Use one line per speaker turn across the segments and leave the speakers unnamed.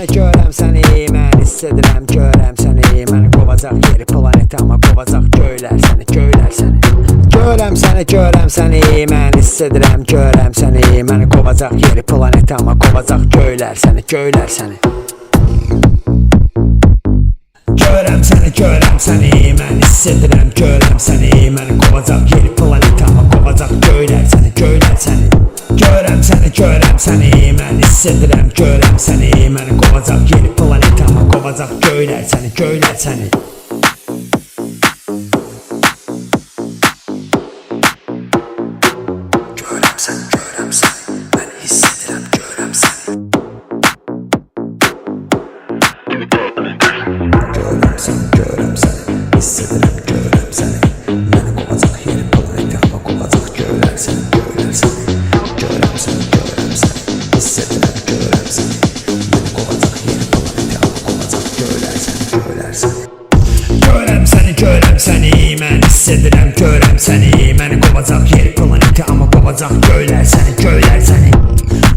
səni, görəm səni, mən hiss edirəm, görəm səni. Məni qovacaq yeri planet, amma qovacaq göylər səni, göylər səni. Görəm səni, görəm səni, mən hiss edirəm, görəm səni. Məni qovacaq yeri planet, amma qovacaq göylər səni, göylər səni. Görəm səni, görəm səni, mən hiss edirəm, görəm səni. Məni qovacaq yeri planet, amma qovacaq göylər səni, göylər səni. Görəm səni, görəm səni, mən hiss edirəm, görəm səni. Məni qovacaq yeri planet, amma qovacaq göylər səni, göylər səni. Görəm səni, görəm səni, mən hiss edirəm, görəm səni. Görəm səni, görəm səni, hiss edirəm, görəm səni. Məni qovacaq yeri planet, amma qovacaq göylər səni, göylər səni. Görəm səni, görəm səni, hiss edirəm, görəm səni. Məni qovacaq yeri planet, amma qovacaq göylər səni, göylər səni. Görəm səni, görəm səni, mən hiss edirəm, görəm səni. Məni qovacaq yeri planet, amma qovacaq göylər səni, göylər səni.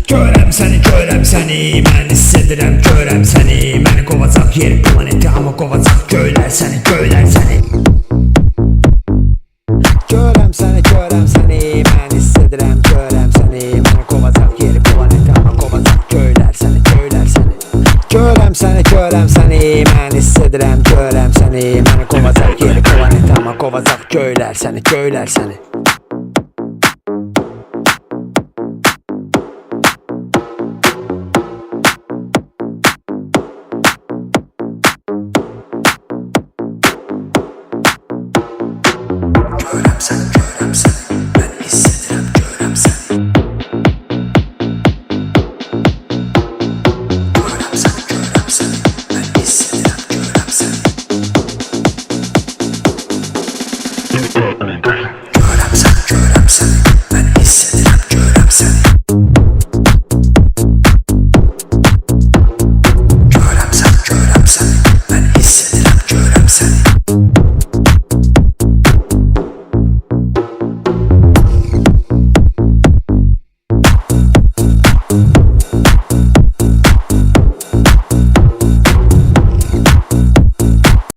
Görəm səni, görəm səni, mən hiss edirəm, görəm səni. Məni qovacaq yeri planet, amma qovacaq göylər səni, göylər səni. Görəm səni, görəm səni, mən hiss edirəm, görəm səni. Məni qovacaq yeri planet, amma qovacaq göylər səni, göylər səni. Görəm səni, görəm səni, mən hiss edirəm, görəm səni. Məni qovacaq yeri planet, amma qovacaq göylər səni, göylər səni. Görəm səni, görəm səni, mən hiss edirəm, görəm səni. Görəm səni, görəm səni, mən hiss edirəm, görəm səni. Görəm səni, görəm səni, mən hiss edirəm, görəm səni.